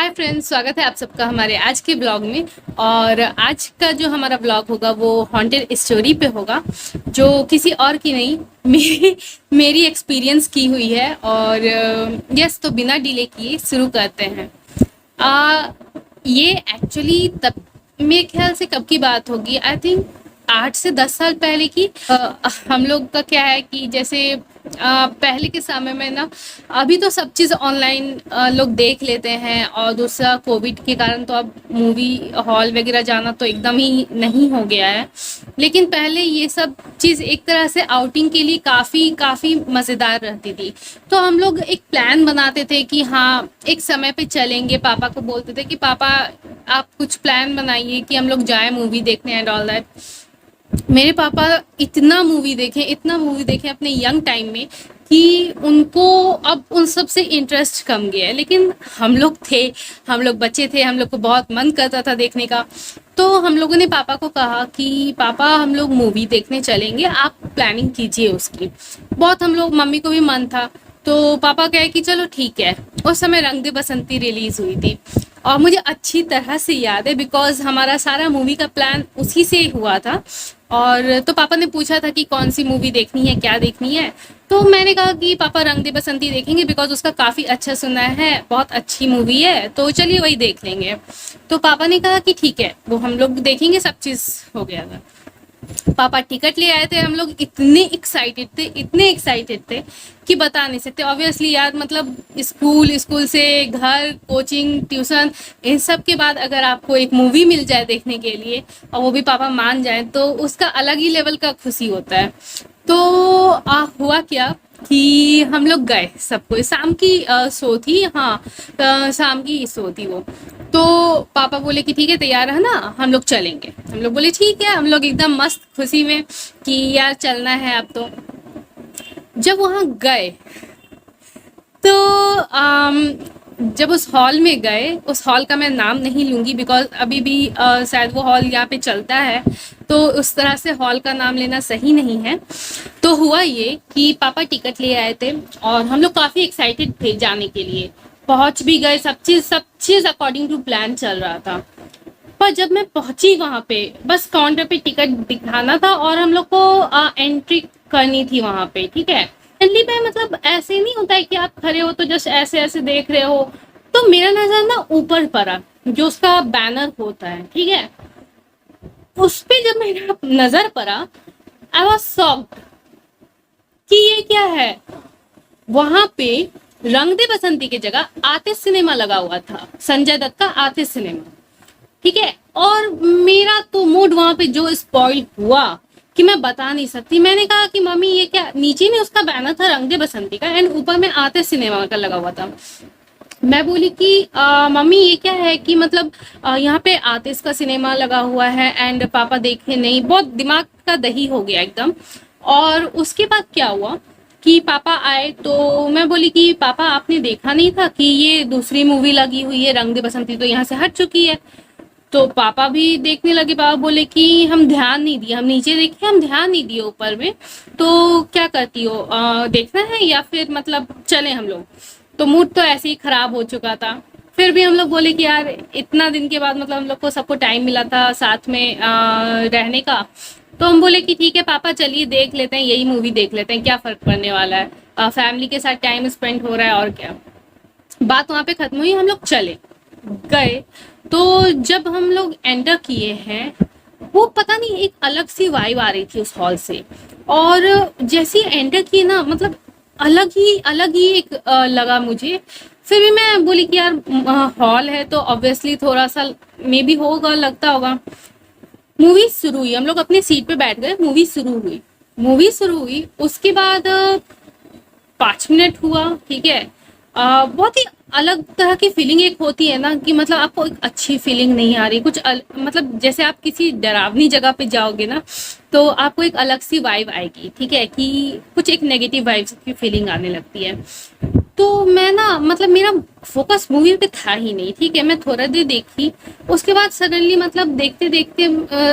Hi friends, स्वागत है आप सबका हमारे आज के ब्लॉग में। और आज का जो हमारा ब्लॉग होगा वो हॉन्टेड स्टोरी पे होगा, जो किसी और की नहीं, मेरी एक्सपीरियंस की हुई है। और यस, तो बिना डिले किए शुरू करते हैं। आ, ये एक्चुअली तब मेरे ख्याल से कब की बात होगी, आई थिंक 8 से 10 साल पहले की। हम लोग का क्या है कि जैसे पहले के समय में ना, अभी तो सब चीज़ ऑनलाइन लोग देख लेते हैं, और दूसरा कोविड के कारण तो अब मूवी हॉल वगैरह जाना तो एकदम ही नहीं हो गया है। लेकिन पहले ये सब चीज़ एक तरह से आउटिंग के लिए काफ़ी काफ़ी मज़ेदार रहती थी। तो हम लोग एक प्लान बनाते थे कि हाँ, एक समय पे चलेंगे। पापा को बोलते थे कि पापा आप कुछ प्लान बनाइए कि हम लोग जाए मूवी देखने एंड ऑल दैट। मेरे पापा इतना मूवी देखे अपने यंग टाइम में कि उनको अब उन सब से इंटरेस्ट कम गया है। लेकिन हम लोग बच्चे थे, हम लोग को बहुत मन करता था देखने का। तो हम लोगों ने पापा को कहा कि पापा हम लोग मूवी देखने चलेंगे, आप प्लानिंग कीजिए उसकी। बहुत हम लोग, मम्मी को भी मन था, तो पापा कहे कि चलो ठीक है। उस समय रंग दे बसंती रिलीज हुई थी, और मुझे अच्छी तरह से याद है बिकॉज हमारा सारा मूवी का प्लान उसी से हुआ था। और तो पापा ने पूछा था कि कौन सी मूवी देखनी है, क्या देखनी है। तो मैंने कहा कि पापा रंग दे बसंती देखेंगे बिकॉज उसका काफ़ी अच्छा सुना है, बहुत अच्छी मूवी है, तो चलिए वही देख लेंगे। तो पापा ने कहा कि ठीक है, वो हम लोग देखेंगे। सब चीज़ हो गया था। पापा टिकट ले आए थे। हम लोग इतने एक्साइटेड थे कि बता नहीं सकते। ऑब्वियसली यार, मतलब स्कूल से घर, कोचिंग, ट्यूशन, इन सब के बाद अगर आपको एक मूवी मिल जाए देखने के लिए, और वो भी पापा मान जाए, तो उसका अलग ही लेवल का खुशी होता है। तो हुआ क्या कि हम लोग गए। सबको शाम की शो थी, हाँ, शाम की शो थी वो। तो पापा बोले कि ठीक है, तैयार है ना, हम लोग चलेंगे। हम लोग बोले ठीक है। हम लोग एकदम मस्त खुशी में कि यार चलना है अब तो। जब वहाँ गए तो जब उस हॉल में गए, उस हॉल का मैं नाम नहीं लूँगी बिकॉज अभी भी शायद वो हॉल यहाँ पे चलता है, तो उस तरह से हॉल का नाम लेना सही नहीं है। तो हुआ ये कि पापा टिकट ले आए थे, और हम लोग काफ़ी एक्साइटेड थे जाने के लिए। पहुँच भी गए, सब चीज़ अकॉर्डिंग टू प्लान चल रहा था। पर जब मैं पहुंची वहां पे, बस काउंटर पे टिकट दिखाना था और हम लोग को एंट्री करनी थी वहां पे, ठीक है। दिल्ली पे मतलब ऐसे नहीं होता है कि आप खड़े हो तो जस्ट ऐसे ऐसे देख रहे हो। तो मेरा नजर ना ऊपर पड़ा, जो उसका बैनर होता है, ठीक है। उस पे जब मेरा नजर पड़ा, आई वॉज शॉक्ड कि ये क्या है। वहां पे रंग दे बसंती की जगह आतिश सिनेमा लगा हुआ था, संजय दत्त का आतिश सिनेमा, ठीक है। और मेरा तो मूड वहां पे जो स्पॉइल हुआ कि मैं बता नहीं सकती। मैंने कहा कि मम्मी ये क्या, नीचे में उसका बैनर था रंग दे बसंती का एंड ऊपर में आतिश सिनेमा का लगा हुआ था। मैं बोली कि मम्मी ये क्या है कि मतलब यहाँ पे आतिश का सिनेमा लगा हुआ है एंड पापा देखे नहीं। बहुत दिमाग का दही हो गया एकदम। और उसके बाद क्या हुआ कि पापा आए, तो मैं बोली कि पापा आपने देखा नहीं था कि ये दूसरी मूवी लगी हुई है, रंग दे बसंती तो यहाँ से हट चुकी है। तो पापा भी देखने लगे। पापा बोले कि हम ध्यान नहीं दिए, हम नीचे देखे, हम ध्यान नहीं दिए ऊपर में। तो क्या करती हो, देखना है या फिर मतलब चले हम लोग। तो मूड तो ऐसे ही खराब हो चुका था। फिर भी हम लोग बोले कि यार इतना दिन के बाद मतलब हम लोग को सबको टाइम मिला था साथ में रहने का। तो हम बोले कि ठीक है पापा, चलिए देख लेते हैं, यही मूवी देख लेते हैं, क्या फर्क पड़ने वाला है, फैमिली के साथ टाइम स्पेंड हो रहा है और क्या। बात वहाँ पे खत्म हुई, हम लोग चले गए। तो जब हम लोग एंटर किए हैं, वो पता नहीं एक अलग सी वाइब आ रही थी उस हॉल से। और जैसे ही एंटर किए ना, मतलब अलग ही एक लगा मुझे। फिर भी मैं बोली कि यार हॉल है तो ऑब्वियसली थोड़ा सा मे बी होगा, लगता होगा। मूवी शुरू हुई, हम लोग अपने सीट पे बैठ गए। मूवी शुरू हुई उसके बाद 5 मिनट हुआ, ठीक है। बहुत ही अलग तरह की फीलिंग एक होती है ना कि मतलब आपको एक अच्छी फीलिंग नहीं आ रही, मतलब जैसे आप किसी डरावनी जगह पे जाओगे ना, तो आपको एक अलग सी वाइब आएगी, ठीक है, कि कुछ एक नेगेटिव वाइब्स की फीलिंग आने लगती है। तो मैं ना, मतलब मेरा फोकस मूवी पे था ही नहीं, ठीक है। मैं थोड़ा देर देखी, उसके बाद सडनली मतलब देखते देखते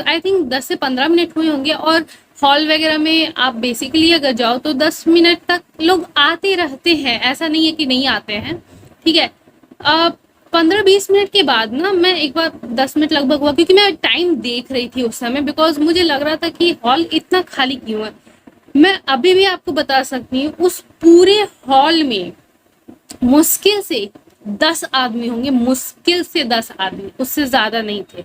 आई थिंक 10 से 15 मिनट हुए होंगे। और हॉल वगैरह में आप बेसिकली अगर जाओ तो 10 मिनट तक लोग आते रहते हैं, ऐसा नहीं है कि नहीं आते हैं, ठीक है। 15-20 मिनट के बाद ना मैं एक बार 10 मिनट लगभग हुआ, क्योंकि मैं टाइम देख रही थी उस समय, बिकॉज मुझे लग रहा था कि हॉल इतना खाली क्यों है। मैं अभी भी आपको बता सकती हूँ उस पूरे हॉल में मुश्किल से 10 आदमी होंगे, मुश्किल से 10 आदमी, उससे ज्यादा नहीं थे।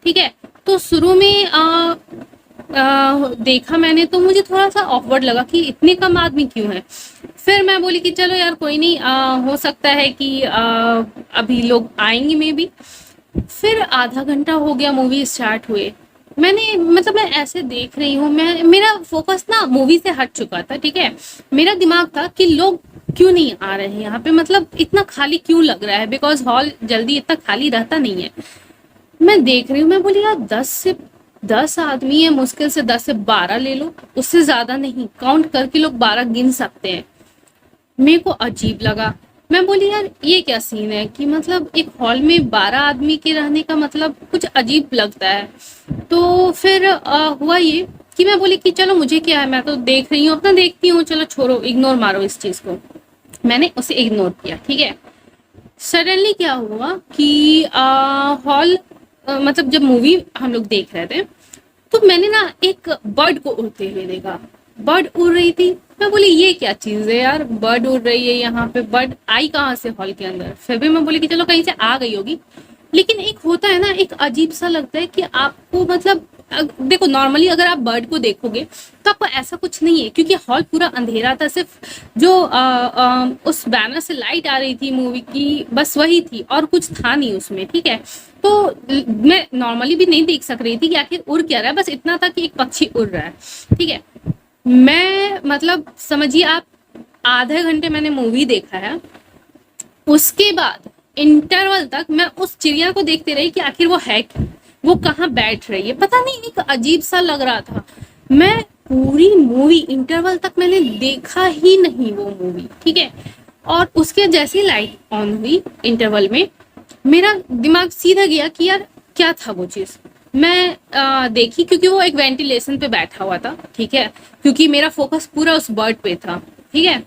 ठीक है, तो शुरू में देखा मैंने तो मुझे थोड़ा सा ऑकवर्ड लगा कि इतने कम आदमी क्यों हैं। फिर मैं बोली कि चलो यार कोई नहीं, हो सकता है कि अभी लोग आएंगे मे बी। फिर आधा घंटा हो गया मूवी स्टार्ट हुए, मैंने मतलब मैं ऐसे देख रही हूँ, मैं मेरा फोकस ना मूवी से हट चुका था। ठीक है, मेरा दिमाग था कि लोग क्यों नहीं आ रहे हैं यहाँ पे, मतलब इतना खाली क्यों लग रहा है, बिकॉज हॉल जल्दी इतना खाली रहता नहीं है। मैं देख रही हूँ, मैं बोली यार 10 आदमी है, मुश्किल से 10 से 12 ले लो, उससे ज्यादा नहीं, काउंट करके लोग 12 गिन सकते हैं। मेरे को अजीब लगा, मैं बोली यार ये क्या सीन है कि मतलब एक हॉल में 12 आदमी के रहने का मतलब कुछ अजीब लगता है। तो फिर हुआ ये कि मैं बोली कि चलो मुझे क्या है, मैं तो देख रही हूँ, अपना देखती हूँ, चलो छोड़ो, इग्नोर मारो इस चीज को। मैंने उसे इग्नोर किया। ठीक है, सडनली क्या हुआ कि हॉल मतलब जब मूवी हम लोग देख रहे थे तो मैंने ना एक बर्ड को उड़ते हुए देखा। बर्ड उड़ रही थी, मैं बोली ये क्या चीज है यार, बर्ड उड़ रही है यहाँ पे, बर्ड आई कहाँ से हॉल के अंदर। फिर भी मैं बोली कि चलो कहीं से आ गई होगी, लेकिन एक होता है ना, एक अजीब सा लगता है कि आपको मतलब देखो नॉर्मली अगर आप बर्ड को देखोगे तो आपको ऐसा कुछ नहीं है, क्योंकि हॉल पूरा अंधेरा था, सिर्फ जो उस बैनर से लाइट आ रही थी मूवी की बस वही थी, और कुछ था नहीं उसमें। ठीक है, तो मैं नॉर्मली भी नहीं देख सक रही थी कि आखिर उड़ क्या रहा है, बस इतना था कि एक पक्षी उड़ रहा है। ठीक है, मैं मतलब समझिए आप आधे घंटे मैंने मूवी देखा है, उसके बाद इंटरवल तक मैं उस चिड़िया को देखते रही कि आखिर वो है क्या, वो कहाँ बैठ रही है, पता नहीं, एक अजीब सा लग रहा था। मैं पूरी मूवी इंटरवल तक मैंने देखा ही नहीं वो मूवी। ठीक है, और उसके जैसे लाइट ऑन हुई इंटरवल में, मेरा दिमाग सीधा गया कि यार क्या था वो चीज। मैं देखी, क्योंकि वो एक वेंटिलेशन पे बैठा हुआ था। ठीक है, क्योंकि मेरा फोकस पूरा उस बर्ड पे था। ठीक है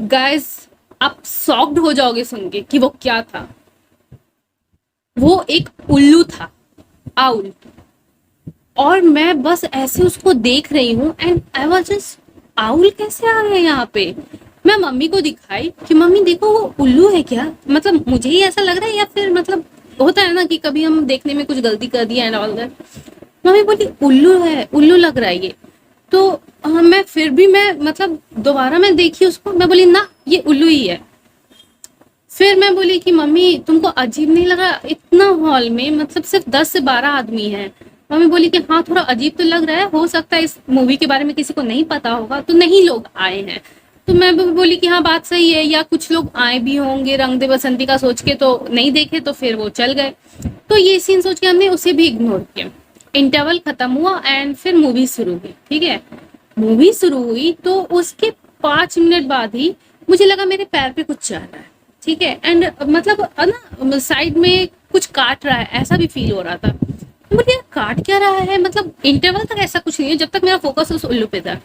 गाइस, आप शॉक्ड हो जाओगे सुन के कि वो क्या था। वो एक उल्लू था, आउल। और मैं बस ऐसे उसको देख रही हूँ and I was just, owl कैसे आ गया यहाँ पे। मैं मम्मी को दिखाई कि मम्मी देखो वो उल्लू है क्या, मतलब मुझे ही ऐसा लग रहा है या फिर मतलब होता है ना कि कभी हम देखने में कुछ गलती कर दिया एंड ऑल दैट। मम्मी बोली उल्लू है, उल्लू लग रहा है ये। तो मैं फिर भी मैं मतलब दोबारा मैं देखी उसको, मैं बोली ना ये उल्लू ही है। फिर मैं बोली कि मम्मी तुमको अजीब नहीं लगा इतना हॉल में, मतलब सिर्फ 10 से 12 आदमी हैं। मम्मी बोली कि हाँ थोड़ा अजीब तो लग रहा है, हो सकता है इस मूवी के बारे में किसी को नहीं पता होगा तो नहीं लोग आए हैं। तो मैं भी बोली कि हाँ बात सही है, या कुछ लोग आए भी होंगे रंग दे बसंती का सोच के तो नहीं देखे, तो फिर वो चल गए। तो ये सीन सोच के हमने उसे भी इग्नोर किया। इंटरवल खत्म हुआ एंड फिर मूवी शुरू हुई। ठीक है, मूवी शुरू हुई तो उसके 5 मिनट बाद ही मुझे लगा मेरे पैर पे कुछ चढ़ रहा है। ठीक है, एंड मतलब ना साइड में कुछ काट रहा है, ऐसा भी फील हो रहा था। मुझे काट क्या रहा है, मतलब इंटरवल तक ऐसा कुछ नहीं है, जब तक मेरा फोकस उस उल्लू पे था।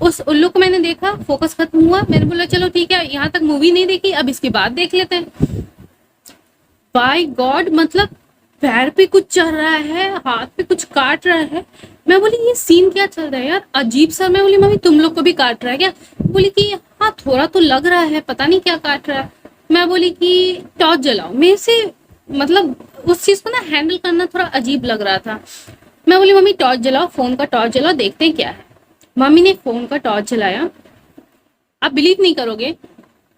उस उल्लू को मैंने देखा, फोकस खत्म हुआ, मैंने बोला चलो ठीक है यहाँ तक मूवी नहीं देखी, अब इसके बाद देख लेते हैं। बाय गॉड, मतलब पैर पे कुछ चढ़ रहा है, हाथ पे कुछ काट रहा है। मैं बोली ये सीन क्या चल रहा है यार, अजीब सा। मैं बोली मम्मी तुम लोग को भी काट रहा है क्या। बोली कि हाँ थोड़ा तो लग रहा है, पता नहीं क्या काट रहा है। मैं बोली कि टॉर्च जलाओ, मेरे से मतलब उस चीज को ना हैंडल करना थोड़ा अजीब लग रहा था। मैं बोली मम्मी टॉर्च जलाओ, फोन का टॉर्च जलाओ, देखते हैं क्या है। मम्मी ने फोन का टॉर्च जलाया, आप बिलीव नहीं करोगे,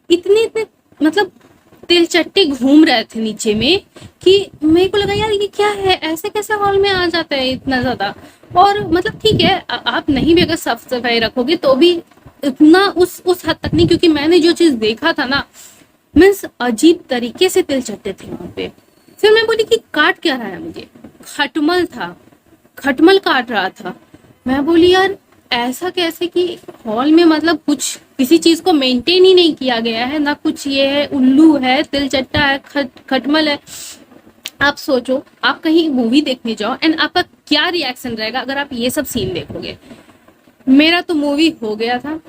इतने इतने मतलब तिलचट्टे घूम रहे थे नीचे में कि मेरे को लगा यार ये क्या है, ऐसे कैसे हॉल में आ जाता है इतना ज्यादा। और मतलब ठीक है आप नहीं भी अगर साफ सफाई रखोगे तो भी इतना उस हद तक नहीं, क्योंकि मैंने जो चीज देखा था ना, मीन्स अजीब तरीके से तिलचट्टे थे वहां पे। फिर मैं बोली कि काट क्या रहा है मुझे, खटमल था, खटमल काट रहा था। मैं बोली यार ऐसा कैसे कि हॉल में मतलब कुछ किसी चीज को मेंटेन ही नहीं किया गया है ना, कुछ ये है उल्लू है, तिलचट्टा है, खटमल है। आप सोचो आप कहीं मूवी देखने जाओ एंड आपका क्या रिएक्शन रहेगा अगर आप ये सब सीन देखोगे। मेरा तो मूवी हो गया था।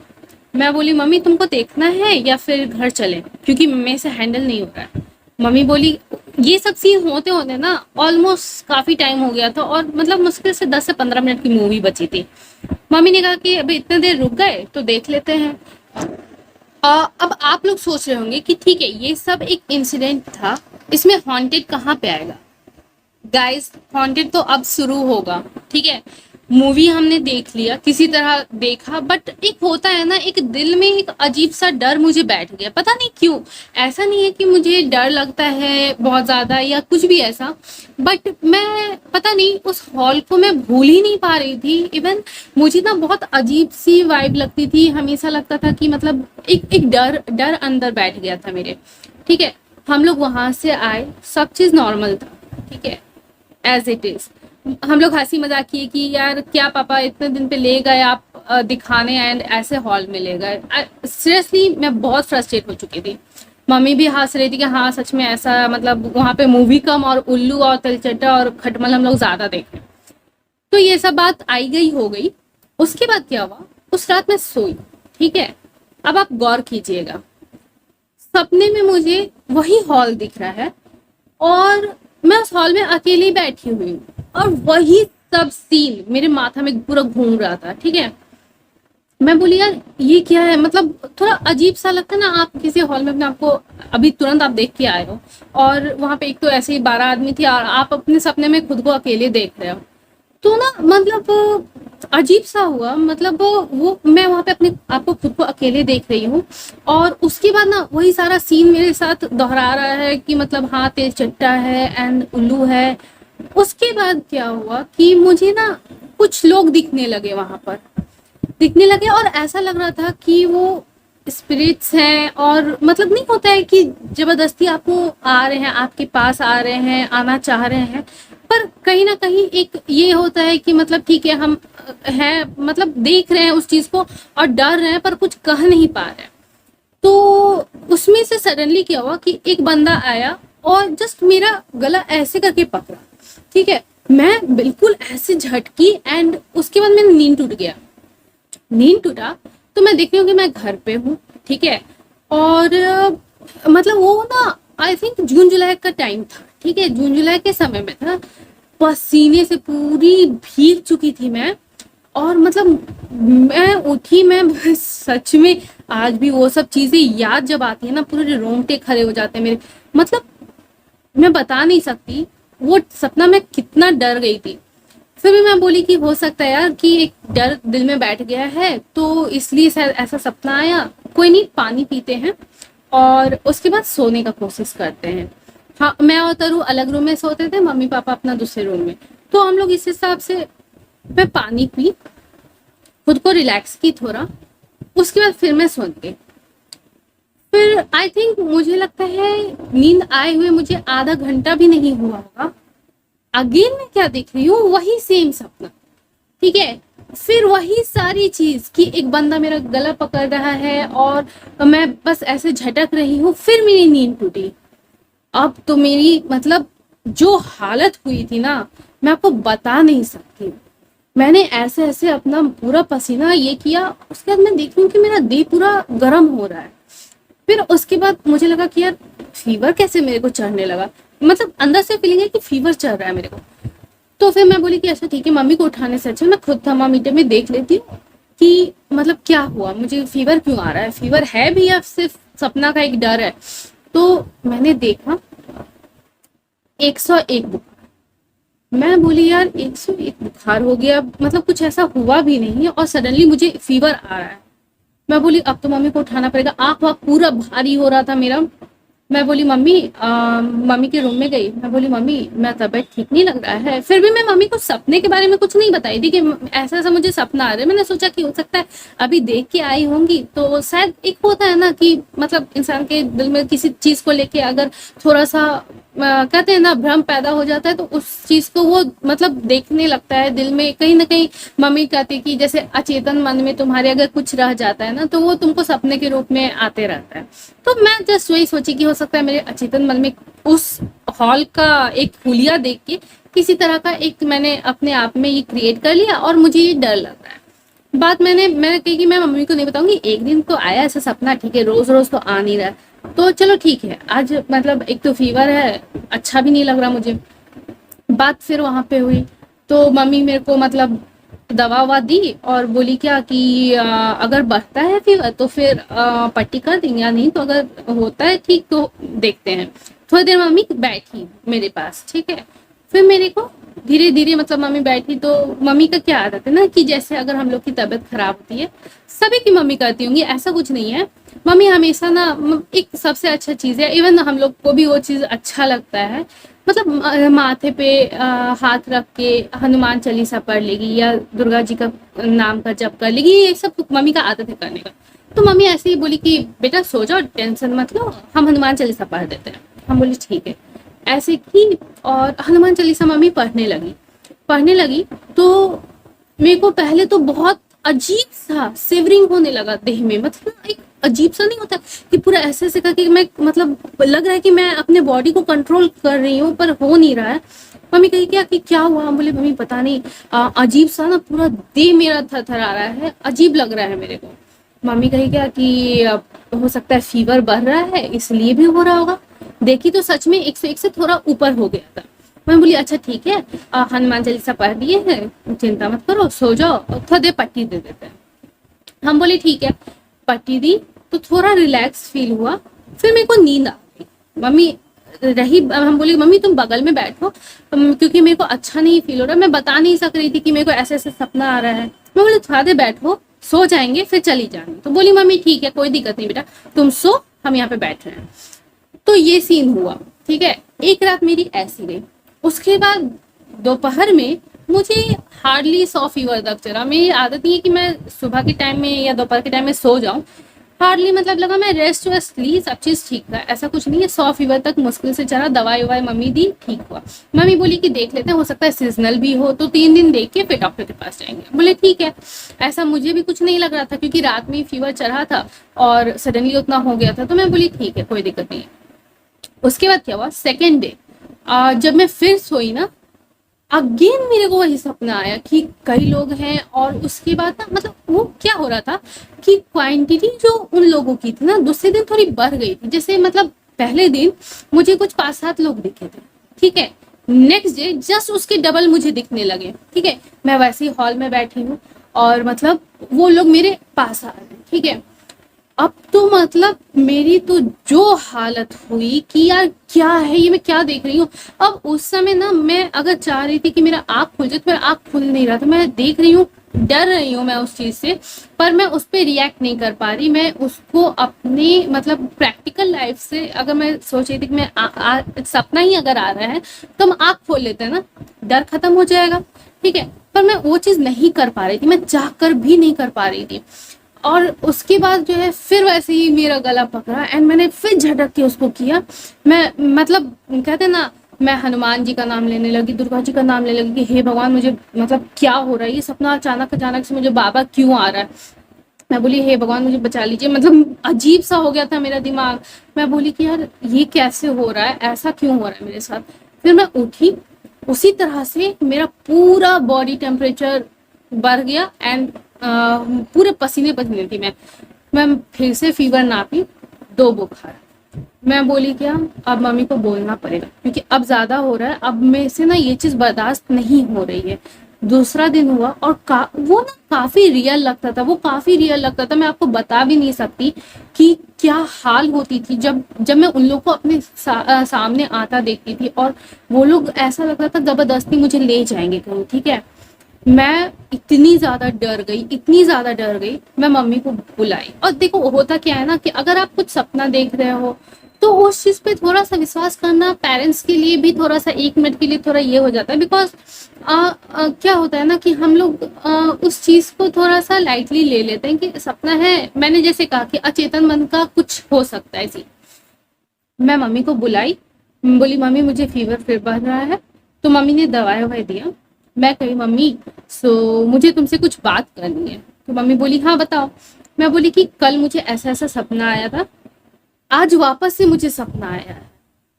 मैं बोली मम्मी तुमको देखना है या फिर घर चले, क्योंकि मेरे से हैंडल नहीं हो रहा है। मम्मी बोली, ये सब सीन होते होते ना ऑलमोस्ट काफी टाइम हो गया था, और मतलब मुश्किल से 10 से 15 मिनट की मूवी बची थी। मम्मी ने कहा कि अभी इतने देर रुक गए तो देख लेते हैं। अब आप लोग सोच रहे होंगे कि ठीक है, ये सब एक इंसिडेंट था, इसमें हॉन्टेड कहाँ पे आएगा। गाइस, हॉन्टेड तो अब शुरू होगा। ठीक है, मूवी हमने देख लिया, किसी तरह देखा, बट एक होता है ना, एक दिल में एक अजीब सा डर मुझे बैठ गया, पता नहीं क्यों। ऐसा नहीं है कि मुझे डर लगता है बहुत ज्यादा या कुछ भी ऐसा, बट मैं पता नहीं उस हॉल को मैं भूल ही नहीं पा रही थी। इवन मुझे ना बहुत अजीब सी वाइब लगती थी, हमेशा लगता था कि मतलब एक डर डर अंदर बैठ गया था मेरे। ठीक है, हम लोग वहां से आए, सब चीज नॉर्मल था। ठीक है, एज इट इज। हम लोग हंसी मजाक किए कि यार क्या पापा इतने दिन पे ले गए आप दिखाने, एंड ऐसे हॉल में ले गए। सीरियसली मैं बहुत फ्रस्ट्रेट हो चुकी थी। मम्मी भी हंस रही थी कि हाँ सच में ऐसा, मतलब वहां पे मूवी कम और उल्लू और तिलचट्टा और खटमल हम लोग ज्यादा देखे। तो ये सब बात आई गई हो गई। उसके बाद क्या हुआ, उस रात मैं सोई। ठीक है, अब आप गौर कीजिएगा, सपने में मुझे वही हॉल दिख रहा है, और मैं उस हॉल में अकेली बैठी हुई हूँ, और वही सब सीन मेरे माथा में पूरा घूम रहा था। ठीक है, मैं बोली यार ये क्या है, मतलब थोड़ा अजीब सा लगता है ना, आप किसी हॉल में अपने आपको अभी तुरंत आप देख के आए हो, और वहां पे एक तो ऐसे ही 12 आदमी थी, और आप अपने सपने में खुद को अकेले देख रहे हो, तो ना मतलब अजीब सा हुआ। मतलब वो मैं वहां पे अपने आप को खुद को अकेले देख रही हूँ, और उसके बाद ना वही सारा सीन मेरे साथ दोहरा रहा है कि मतलब हाँ तेज चट्टा है एंड उल्लू है। उसके बाद क्या हुआ कि मुझे ना कुछ लोग दिखने लगे, वहां पर दिखने लगे, और ऐसा लग रहा था कि वो स्पिरिट्स हैं, और मतलब नहीं होता है कि जबरदस्ती आपको आ रहे हैं, आपके पास आ रहे हैं, आना चाह रहे हैं, पर कहीं ना कहीं एक ये होता है कि मतलब ठीक है हम हैं, मतलब देख रहे हैं उस चीज को और डर रहे हैं, पर कुछ कह नहीं पा रहे हैं। तो उसमें से सडनली क्या हुआ कि एक बंदा आया और जस्ट मेरा गला ऐसे करके पकड़ा। ठीक है, मैं बिल्कुल ऐसे झटकी, एंड उसके बाद मेरा नींद टूट गया। नींद टूटा तो मैं देख रही हूँ कि मैं घर पे हूँ। ठीक है, और मतलब वो ना आई थिंक जून जुलाई का टाइम था। ठीक है, जून जुलाई के समय में था, पसीने से पूरी भीग चुकी थी मैं, और मतलब मैं उठी, मैं सच में आज भी वो सब चीजें याद जब आती है ना, पूरे रोंगटे खड़े हो जाते हैं मेरे। मतलब मैं बता नहीं सकती वो सपना में कितना डर गई थी। फिर भी मैं बोली कि हो सकता है यार कि एक डर दिल में बैठ गया है, तो इसलिए शायद ऐसा सपना आया। कोई नहीं, पानी पीते हैं और उसके बाद सोने का कोशिश करते हैं। हाँ, मैं और तरु अलग रूम में सोते थे, मम्मी पापा अपना दूसरे रूम में। तो हम लोग इस हिसाब से, मैं पानी पी, खुद को रिलैक्स की थोड़ा, उसके बाद फिर मैं सोन गई। फिर आई थिंक मुझे लगता है नींद आए हुए मुझे आधा घंटा भी नहीं हुआ होगा, अगेन मैं क्या देख रही हूँ, वही सेम सपना। ठीक है, फिर वही सारी चीज कि एक बंदा मेरा गला पकड़ रहा है और मैं बस ऐसे झटक रही हूँ, फिर मेरी नींद टूटी। अब तो मेरी मतलब जो हालत हुई थी ना, मैं आपको बता नहीं सकती। मैंने ऐसे ऐसे अपना पूरा पसीना ये किया, उसके बाद मैं देख रही हूँ कि मेरा देह पूरा गर्म हो रहा है। फिर उसके बाद मुझे लगा कि यार फीवर कैसे मेरे को चढ़ने लगा, मतलब अंदर से फीलिंग है कि फीवर चढ़ रहा है मेरे को। तो फिर मैं बोली कि अच्छा ठीक है, मम्मी को उठाने से अच्छा मैं खुद थर्मामीटर में देख लेती हूँ कि मतलब क्या हुआ, मुझे फीवर क्यों आ रहा है, फीवर है भी या सिर्फ सपना का एक डर है। तो मैंने देखा 101 बुखार। मैं बोली यार 101 बुखार हो गया, मतलब कुछ ऐसा हुआ भी नहीं है और सडनली मुझे फीवर आ रहा है। मैं बोली अब तो मम्मी को उठाना पड़ेगा, आँख वाँख पूरा भारी हो रहा था मेरा। मैं बोली मम्मी, मम्मी के रूम में गई, मैं बोली मम्मी मैं तबीयत ठीक नहीं लग रहा है। फिर भी मैं मम्मी को सपने के बारे में कुछ नहीं बताई थी कि ऐसा ऐसा मुझे सपना आ रहा है। मैंने सोचा कि हो सकता है अभी देख के आई होंगी, तो शायद एक होता है ना कि मतलब इंसान के दिल में किसी चीज को लेके अगर थोड़ा सा कहते हैं ना भ्रम पैदा हो जाता है, तो उस चीज को वो मतलब देखने लगता है दिल में कहीं ना कहीं। मम्मी कहती कि जैसे अचेतन मन में तुम्हारे अगर कुछ रह जाता है ना, तो वो तुमको सपने के रूप में आते रहता है। तो मैं जस्ट वही सोची कि हो सकता है मेरे अचेतन मन में उस हॉल का एक हुलिया देख के किसी तरह का एक मैंने अपने आप में ये क्रिएट कर लिया, और मुझे ये डर लग रहा है। बात मैंने कही कि मैं मम्मी को नहीं बताऊंगी, एक दिन तो आया ऐसा सपना, ठीक है रोज रोज तो आ नहीं रहा है। तो चलो ठीक है, आज मतलब एक तो फीवर है, अच्छा भी नहीं लग रहा मुझे। बात फिर वहाँ पे हुई, तो मम्मी मेरे को मतलब दवा ववा दी और बोली क्या कि अगर बढ़ता है फीवर तो फिर पट्टी कर देंगे, या नहीं तो अगर होता है ठीक तो देखते हैं। थोड़ी देर मम्मी बैठी मेरे पास, ठीक है। फिर मेरे को धीरे धीरे मतलब मम्मी बैठी, तो मम्मी का क्या आदत है ना कि जैसे अगर हम लोग की तबीयत खराब होती है, सभी की मम्मी करती होंगी, ऐसा कुछ नहीं है। मम्मी हमेशा ना एक सबसे अच्छा चीज़ है, इवन हम लोग को भी वो चीज़ अच्छा लगता है, मतलब माथे पे हाथ रख के हनुमान चालीसा पढ़ लेगी या दुर्गा जी का नाम का जप कर लेगी, ये सब मम्मी का आदत है करने का। तो मम्मी ऐसे ही बोली कि बेटा सो जाओ, टेंशन मत लो, हम हनुमान चालीसा पढ़ देते हैं। हम बोली ठीक है, ऐसे की। और हनुमान चालीसा मम्मी पढ़ने लगी तो मेरे को पहले तो बहुत अजीब सा सिवरिंग होने लगा देह में, मतलब एक अजीब सा नहीं होता कि पूरा ऐसे ऐसे करके मैं मतलब लग रहा है कि मैं अपने बॉडी को कंट्रोल कर रही हूँ पर हो नहीं रहा है। मम्मी कही क्या कि क्या हुआ, हम बोले मम्मी पता नहीं, अजीब सा ना पूरा देह मेरा थरथरा रहा है, अजीब लग रहा है मेरे को। मम्मी कही क्या कि हो सकता है फीवर बढ़ रहा है इसलिए भी हो रहा होगा। देखी तो सच में 101 से थोड़ा ऊपर हो गया था। मैं बोली अच्छा ठीक है, हनुमान चालीसा पढ़ लिए हैं, चिंता मत करो, सो जाओ और थोड़ा देर पट्टी दे देते हैं। हम बोले ठीक है, पट्टी दी तो थोड़ा रिलैक्स फील हुआ। फिर मेरे को नींद आ गई। मम्मी रही, हम बोले मम्मी तुम बगल में बैठो, क्योंकि मेरे को अच्छा नहीं फील हो रहा, मैं बता नहीं सक रही थी कि मेरे को ऐसे ऐसे सपना आ रहा है। मैं बोले थोड़ा देर बैठो, सो जाएंगे फिर चली जाएंगे। तो बोली मम्मी ठीक है कोई दिक्कत नहीं बेटा, तुम सो, हम यहाँ पे बैठ रहे हैं। तो ये सीन हुआ, ठीक है। एक रात मेरी ऐसी गई। उसके बाद दोपहर में मुझे हार्डली 100 फीवर तक चला। मेरी आदत नहीं है कि मैं सुबह के टाइम में या दोपहर के टाइम में सो जाऊं। हार्डली मतलब लगा मैं रेस्ट वेस्ट ली, सब चीज़ ठीक था, ऐसा कुछ नहीं है। 100 फीवर तक मुश्किल से चला, दवाई ववाई मम्मी दी, ठीक हुआ। मम्मी बोली कि देख लेते हैं, हो सकता है सीजनल भी हो, तो 3 दिन देख के फिर डॉक्टर के पास जाएंगे। बोले ठीक है। ऐसा मुझे भी कुछ नहीं लग रहा था क्योंकि रात में ही फीवर चढ़ा था और सडनली उतना हो गया था, तो मैं बोली ठीक है कोई दिक्कत नहीं है। उसके बाद क्या हुआ, सेकेंड डे जब मैं फिर सोई ना, अगेन मेरे को वही सपना आया कि कई लोग हैं। और उसके बाद ना मतलब वो क्या हो रहा था कि क्वांटिटी जो उन लोगों की थी ना दूसरे दिन थोड़ी बढ़ गई थी। जैसे मतलब पहले दिन मुझे कुछ 5-7 लोग दिखे थे, ठीक है। नेक्स्ट डे जस्ट उसके डबल मुझे दिखने लगे, ठीक है। मैं वैसे ही हॉल में बैठी हूँ और मतलब वो लोग मेरे पास आ रहे हैं, ठीक है। अब तो मतलब मेरी तो जो हालत हुई कि यार क्या है ये, मैं क्या देख रही हूँ। अब उस समय ना मैं अगर चाह रही थी कि मेरा आँख खुल जाए तो मेरा आँख खुल नहीं रहा था। मैं देख रही हूँ, डर रही हूँ मैं उस चीज़ से, पर मैं उस पर रिएक्ट नहीं कर पा रही। मैं उसको अपनी मतलब प्रैक्टिकल लाइफ से अगर मैं सोच रही थी कि मैं सपना ही अगर आ रहा है तो हम आँख खोल लेते हैं ना, डर खत्म हो जाएगा, ठीक है। पर मैं वो चीज़ नहीं कर पा रही थी, मैं चाह कर भी नहीं कर पा रही थी। और उसके बाद जो है फिर वैसे ही मेरा गला पकड़ा एंड मैंने फिर झटक के उसको किया। मैं मतलब कहते ना, मैं हनुमान जी का नाम लेने लगी, दुर्गा जी का नाम लेने लगी कि हे भगवान मुझे मतलब क्या हो रहा है, ये सपना अचानक अचानक से मुझे बाबा क्यों आ रहा है। मैं बोली हे भगवान मुझे बचा लीजिए, मतलब अजीब सा हो गया था मेरा दिमाग। मैं बोली कि यार ये कैसे हो रहा है, ऐसा क्यों हो रहा है मेरे साथ। फिर मैं उठी, उसी तरह से मेरा पूरा बॉडी टेम्परेचर बढ़ गया एंड पूरे पसीने पसीने थी मैं फिर से फीवर नापी, 2 बुखार। मैं बोली क्या अब मम्मी को बोलना पड़ेगा क्योंकि अब ज्यादा हो रहा है, अब मेरे से ना ये चीज बर्दाश्त नहीं हो रही है। दूसरा दिन हुआ और वो ना काफी रियल लगता था, वो काफी रियल लगता था। मैं आपको बता भी नहीं सकती कि क्या हाल होती थी जब जब मैं उन लोगों को अपने सामने आता देखती थी और वो लोग ऐसा लगता था जबरदस्ती मुझे ले जाएंगे कहीं, ठीक है। मैं इतनी ज्यादा डर गई, इतनी ज्यादा डर गई, मैं मम्मी को बुलाई। और देखो होता क्या है ना कि अगर आप कुछ सपना देख रहे हो तो उस चीज पे थोड़ा सा विश्वास करना पेरेंट्स के लिए भी थोड़ा सा 1 मिनट के लिए थोड़ा ये हो जाता है। बिकॉज क्या होता है ना कि हम लोग उस चीज को थोड़ा सा लाइटली ले लेते हैं कि सपना है। मैंने जैसे कहा कि अचेतन मन का कुछ हो सकता है जी। मैं मम्मी को बुलाई, बोली मम्मी मुझे फीवर फिर बढ़ रहा है। तो मम्मी ने दवाई ववाई दिया। मैं कही मम्मी मुझे तुमसे कुछ बात करनी है। तो मम्मी बोली हाँ बताओ। मैं बोली कि कल मुझे ऐसा ऐसा सपना आया था, आज वापस से मुझे सपना आया है,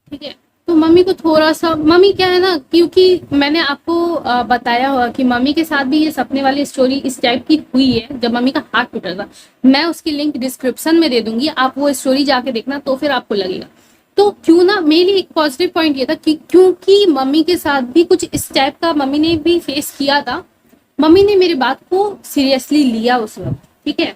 ठीक है। तो मम्मी को थोड़ा सा, मम्मी क्या है ना, क्योंकि मैंने आपको बताया हुआ कि मम्मी के साथ भी ये सपने वाली स्टोरी इस टाइप की हुई है जब मम्मी का हाथ टूटा था। मैं उसकी लिंक डिस्क्रिप्शन में दे दूंगी, आप वो स्टोरी जाके देखना तो फिर आपको लगेगा। तो क्यों ना, मेरे लिए एक पॉजिटिव पॉइंट ये था कि क्योंकि मम्मी के साथ भी कुछ इस टाइप का मम्मी ने भी फेस किया था, मम्मी ने मेरी बात को सीरियसली लिया उस वक्त, ठीक है,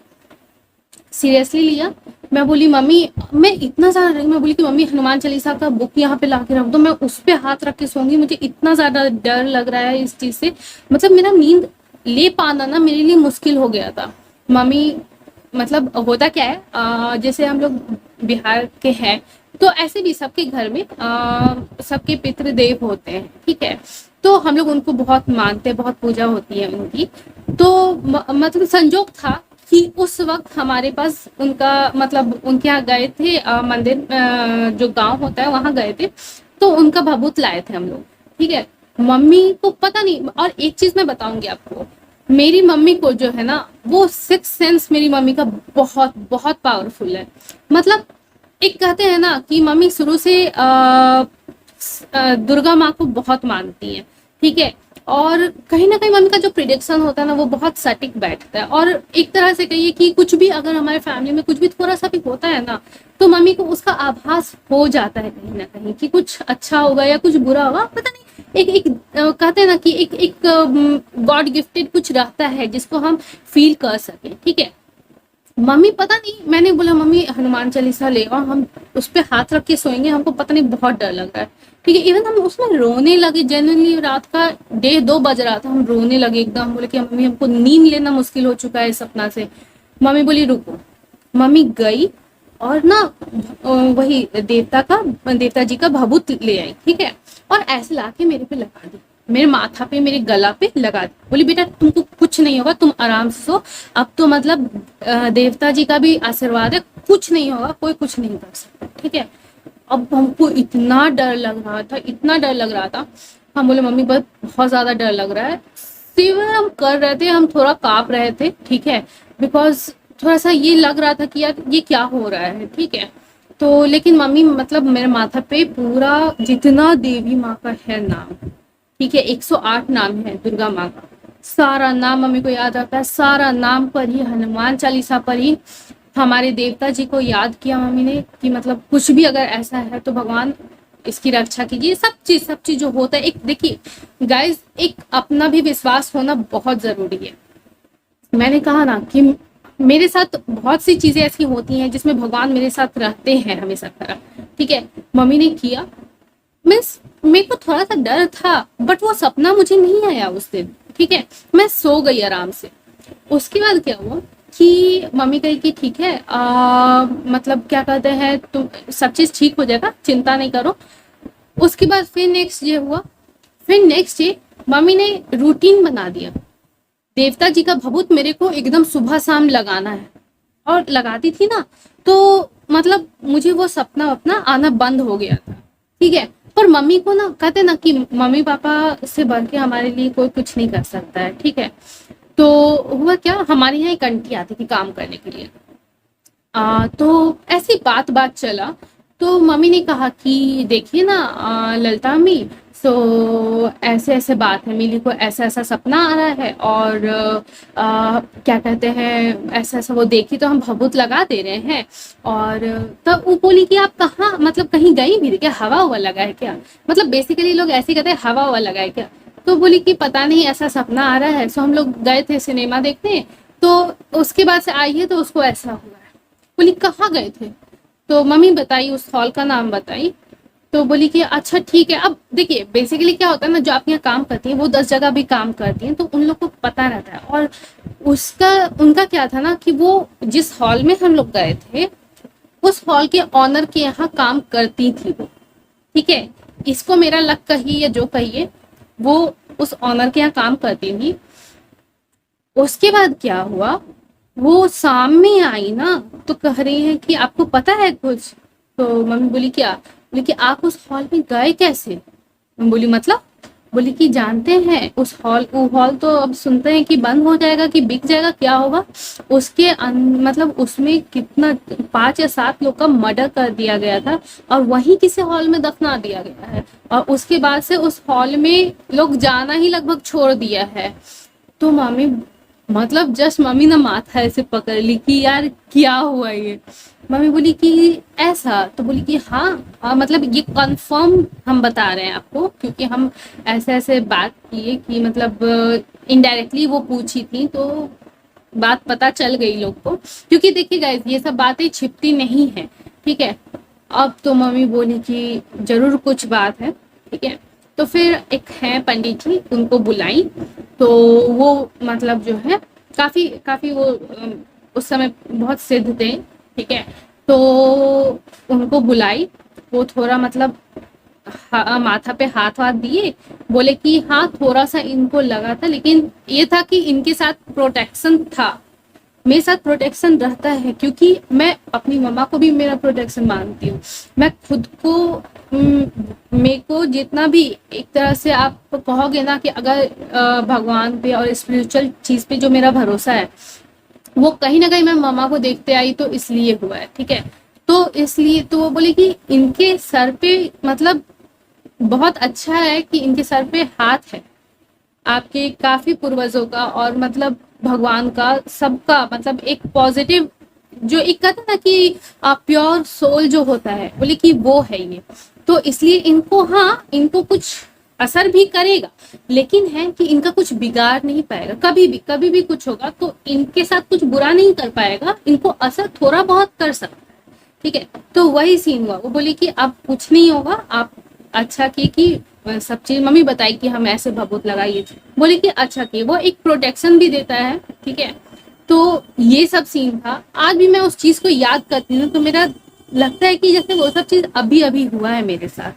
सीरियसली लिया। मैं बोली मम्मी, मैं इतना ज्यादा डरी, मैं बोली कि मम्मी हनुमान चालीसा का बुक यहाँ पे ला के रख दो, मैं उस पे हाथ रख के सोऊंगी, मुझे इतना ज्यादा डर लग रहा है इस चीज से, मतलब मेरा नींद ले पाना ना मेरे लिए मुश्किल हो गया था। मम्मी, मतलब होता क्या है, जैसे हम लोग बिहार के हैं तो ऐसे भी सबके घर में सबके पितृदेव होते हैं, ठीक है, तो हम लोग उनको बहुत मानते हैं, बहुत पूजा होती है उनकी। तो मतलब संजोग था कि उस वक्त हमारे पास उनका, मतलब उनके यहाँ गए थे, मंदिर, जो गांव होता है वहां गए थे, तो उनका भभूत लाए थे हम लोग, ठीक है। मम्मी को पता नहीं, और एक चीज मैं बताऊंगी आपको, मेरी मम्मी को जो है ना, वो सिक्स सेंस मेरी मम्मी का बहुत बहुत पावरफुल है। मतलब एक कहते हैं ना कि मम्मी शुरू से दुर्गा माँ को बहुत मानती हैं, ठीक है, और कहीं ना कहीं मम्मी का जो प्रिडिक्शन होता है ना वो बहुत सटीक बैठता है। और एक तरह से कहिए कि कुछ भी अगर हमारे फैमिली में कुछ भी थोड़ा सा भी होता है ना, तो मम्मी को उसका आभास हो जाता है कहीं ना कहीं कि कुछ अच्छा होगा या कुछ बुरा होगा, पता नहीं। एक एक कहते हैं ना कि एक एक गॉड गिफ्टेड कुछ रहता है जिसको हम फील कर सके, ठीक है। मम्मी पता नहीं, मैंने बोला मम्मी हनुमान चालीसा ले और हम उस पे हाथ रख के सोएंगे, हमको पता नहीं बहुत डर लग रहा है, ठीक है। इवन हम उसमें रोने लगे, जनरली रात का 1:30 बज रहा था, हम रोने लगे एकदम, बोले कि मम्मी हमको नींद लेना मुश्किल हो चुका है इस सपना से। मम्मी बोली रुको। मम्मी गई और ना वही देवता जी का भभूत ले आई, ठीक है, और ऐसे लाके मेरे पे लगा दी, मेरे माथा पे, मेरे गला पे लगा दी। बोली बेटा तुमको कुछ नहीं होगा, तुम आराम से सो, अब तो मतलब देवता जी का भी आशीर्वाद है, कुछ नहीं होगा, कोई कुछ नहीं कर सकता, ठीक है। अब हमको इतना डर लग रहा था, इतना डर लग रहा था, हम बोले मम्मी बस बहुत ज्यादा डर लग रहा है। शिविर हम कर रहे थे, हम थोड़ा कांप रहे थे, ठीक है, बिकॉज थोड़ा सा ये लग रहा था कि यार ये क्या हो रहा है, ठीक है। तो लेकिन मम्मी, मतलब मेरे माथा पे पूरा जितना देवी माँ का है नाम, ठीक है, 108 नाम है दुर्गा माँ का, सारा नाम मम्मी को याद आता है, सारा नाम पर ही, हनुमान चालीसा पर ही हमारे देवता जी को याद किया मम्मी ने कि मतलब कुछ भी अगर ऐसा है तो भगवान इसकी रक्षा कीजिए। सब चीज जो होता है, एक देखिए गाइस, एक अपना भी विश्वास होना बहुत जरूरी है। मैंने कहा ना कि मेरे साथ बहुत सी चीजें ऐसी होती हैं जिसमें भगवान मेरे साथ रहते हैं हमेशा तरह, ठीक है। मम्मी ने किया, मीन्स मेरे को थोड़ा सा डर था, बट वो सपना मुझे नहीं आया उस दिन, ठीक है, मैं सो गई आराम से। उसके बाद क्या हुआ कि मम्मी कही कि ठीक है, मतलब क्या कहते हैं, तुम सब चीज ठीक हो जाएगा, चिंता नहीं करो। उसके बाद फिर नेक्स्ट डे हुआ, फिर नेक्स्ट डे मम्मी ने रूटीन बना दिया, देवता जी का भभूत मेरे को एकदम सुबह शाम लगाना है, और लगाती थी ना तो मतलब मुझे वो सपना अपना आना बंद हो गया था, ठीक है। पर मम्मी को ना, कहते ना कि मम्मी पापा से बढ़ के हमारे लिए कोई कुछ नहीं कर सकता है, ठीक है। तो हुआ क्या, हमारे यहाँ एक आंटी आती थी काम करने के लिए, तो ऐसी बात बात चला, तो मम्मी ने कहा कि देखिए ना ललिता अम्मी, सो ऐसे ऐसे बात है, मिली को ऐसा ऐसा सपना आ रहा है, और क्या कहते हैं, ऐसा ऐसा वो देखी तो हम भभूत लगा दे रहे हैं। और तब वो बोली कि आप कहाँ, मतलब कहीं गई भी थी क्या, हवा हुआ लगा है क्या, मतलब बेसिकली लोग ऐसे कहते हैं हवा हुआ लगा है क्या। तो बोली कि पता नहीं ऐसा सपना आ रहा है, सो हम लोग गए थे सिनेमा देखने, तो उसके बाद से आई है तो उसको ऐसा हुआ है। बोली कहाँ गए थे, तो मम्मी बताई, उस हॉल का नाम बताई। तो बोली कि अच्छा ठीक है। अब देखिए बेसिकली क्या होता है ना, जो आप यहाँ काम करती हैं वो 10 जगह भी काम करती हैं, तो उन लोग को पता रहता है। और उसका उनका क्या था ना कि वो जिस हॉल में हम लोग गए थे उस हॉल के ऑनर के यहाँ काम करती थी वो, ठीक है। इसको मेरा लक कहिए या जो कहिए, वो उस ऑनर के यहाँ काम करती थी। उसके बाद क्या हुआ, वो शाम में आई ना तो कह रही है कि आपको पता है कुछ। तो मम्मी बोली क्या, बोली कि आप उस हॉल में गए कैसे। मैं बोली मतलब, बोली कि जानते हैं उस हॉल, वो हॉल तो अब सुनते हैं कि बंद हो जाएगा कि बिक जाएगा, क्या होगा उसके मतलब उसमें कितना 5 या 7 लोग का मर्डर कर दिया गया था और वहीं किसी हॉल में दफना दिया गया है और उसके बाद से उस हॉल में लोग जाना ही लगभग छोड़ दिया है। तो मम्मी, मतलब जस्ट मम्मी ने माथा ऐसे पकड़ ली कि यार क्या हुआ ये। मम्मी बोली कि ऐसा, तो बोली कि हाँ, मतलब ये कंफर्म हम बता रहे हैं आपको, क्योंकि हम ऐसे ऐसे बात किए कि मतलब इनडायरेक्टली वो पूछी थी तो बात पता चल गई लोग को, क्योंकि देखिए गाइस ये सब बातें छिपती नहीं है, ठीक है। अब तो मम्मी बोली कि जरूर कुछ बात है, ठीक है। तो फिर एक है पंडित जी, उनको बुलाई, तो वो मतलब जो है काफी काफी वो उस समय बहुत सिद्ध थे, ठीक है। तो उनको बुलाई, वो थोड़ा मतलब माथा पे हाथ वाथ दिए, बोले कि हाँ थोड़ा सा इनको लगा था, लेकिन ये था कि इनके साथ प्रोटेक्शन था, मेरे साथ प्रोटेक्शन रहता है, क्योंकि मैं अपनी मम्मा को भी मेरा प्रोटेक्शन मानती हूँ। मैं खुद को मेरे को जितना भी एक तरह से आप कहोगे ना कि अगर भगवान पे और स्पिरिचुअल चीज पे जो मेरा भरोसा है वो कहीं ना कहीं मैं मम्मा को देखते आई तो इसलिए हुआ है, ठीक है। तो इसलिए तो वो बोले कि इनके सर पे मतलब बहुत अच्छा है कि इनके सर पे हाथ है आपके काफी पूर्वजों का, और मतलब भगवान का, सबका, मतलब एक पॉजिटिव जो एक कहता ना कि प्योर सोल जो होता है, बोले कि वो है ये। तो इसलिए इनको, हाँ इनको कुछ असर भी करेगा, लेकिन है कि इनका कुछ बिगाड़ नहीं पाएगा, कभी भी कुछ होगा तो इनके साथ कुछ बुरा नहीं कर पाएगा, इनको असर थोड़ा बहुत कर सकता है, ठीक है। तो वही सीन हुआ, वो बोले कि अब कुछ नहीं होगा, आप अच्छा किए कि सब चीज मम्मी बताई कि हम ऐसे भभूत लगाइए, बोले कि अच्छा किए, वो एक प्रोटेक्शन भी देता है, ठीक है। तो ये सब सीन था, आज भी मैं उस चीज को याद करती हूँ तो मेरा लगता है कि जैसे वो सब चीज अभी अभी हुआ है मेरे साथ।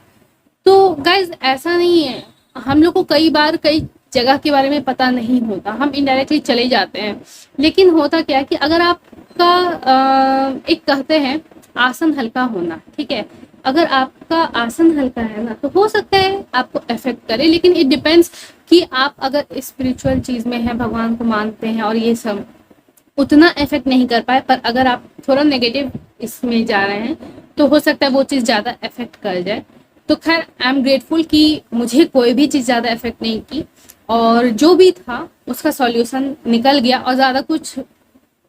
तो गाइज ऐसा नहीं है, हम लोग को कई बार कई जगह के बारे में पता नहीं होता, हम इनडायरेक्टली चले जाते हैं, लेकिन होता क्या है कि अगर आपका एक कहते हैं आसन हल्का होना, ठीक है, अगर आपका आसन हल्का है ना तो हो सकता है आपको इफेक्ट करे, लेकिन इट डिपेंड्स कि आप अगर स्पिरिचुअल चीज में है, भगवान को मानते हैं और ये सब उतना इफेक्ट नहीं कर पाए, पर अगर आप थोड़ा नेगेटिव इसमें जा रहे हैं तो हो सकता है वो चीज़ ज़्यादा इफेक्ट कर जाए। तो खैर आई एम ग्रेटफुल कि मुझे कोई भी चीज़ ज़्यादा इफेक्ट नहीं की, और जो भी था उसका सॉल्यूशन निकल गया, और ज़्यादा कुछ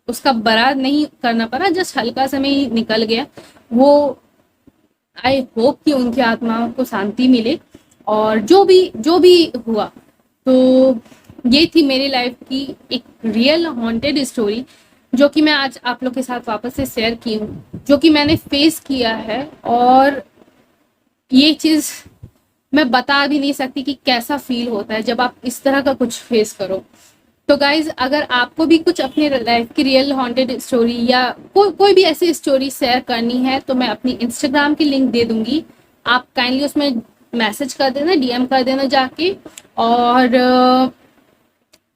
उसका बड़ा नहीं करना पड़ा, जस्ट हल्का सा में ही निकल गया वो। आई होप कि उनकी आत्माओं को शांति मिले, और जो भी हुआ, तो ये थी मेरी लाइफ की एक रियल हॉन्टेड स्टोरी, जो कि मैं आज आप लोग के साथ वापस से शेयर की हूँ, जो कि मैंने फेस किया है, और ये चीज मैं बता भी नहीं सकती कि कैसा फील होता है जब आप इस तरह का कुछ फेस करो। तो गाइज अगर आपको भी कुछ अपने लाइफ की रियल हॉन्टेड स्टोरी या कोई भी ऐसी स्टोरी शेयर करनी है तो मैं अपनी इंस्टाग्राम की लिंक दे दूंगी, आप काइंडली उसमें मैसेज कर देना, डीएम कर देना जाके, और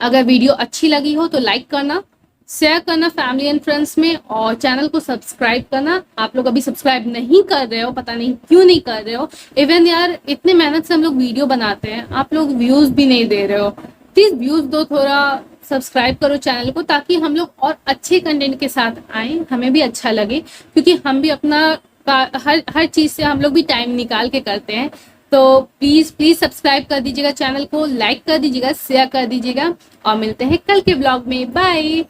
अगर वीडियो अच्छी लगी हो तो लाइक करना, शेयर करना फैमिली एंड फ्रेंड्स में, और चैनल को सब्सक्राइब करना। आप लोग अभी सब्सक्राइब नहीं कर रहे हो, पता नहीं क्यों नहीं कर रहे हो, इवन यार इतने मेहनत से हम लोग वीडियो बनाते हैं, आप लोग व्यूज भी नहीं दे रहे हो, प्लीज व्यूज दो, थोड़ा सब्सक्राइब करो चैनल को, ताकि हम लोग और अच्छे कंटेंट के साथ आए, हमें भी अच्छा लगे, क्योंकि हम भी अपना हर चीज से हम लोग भी टाइम निकाल के करते हैं। तो प्लीज प्लीज सब्सक्राइब कर दीजिएगा चैनल को, लाइक कर दीजिएगा, शेयर कर दीजिएगा, और मिलते हैं कल के ब्लॉग में। बाय।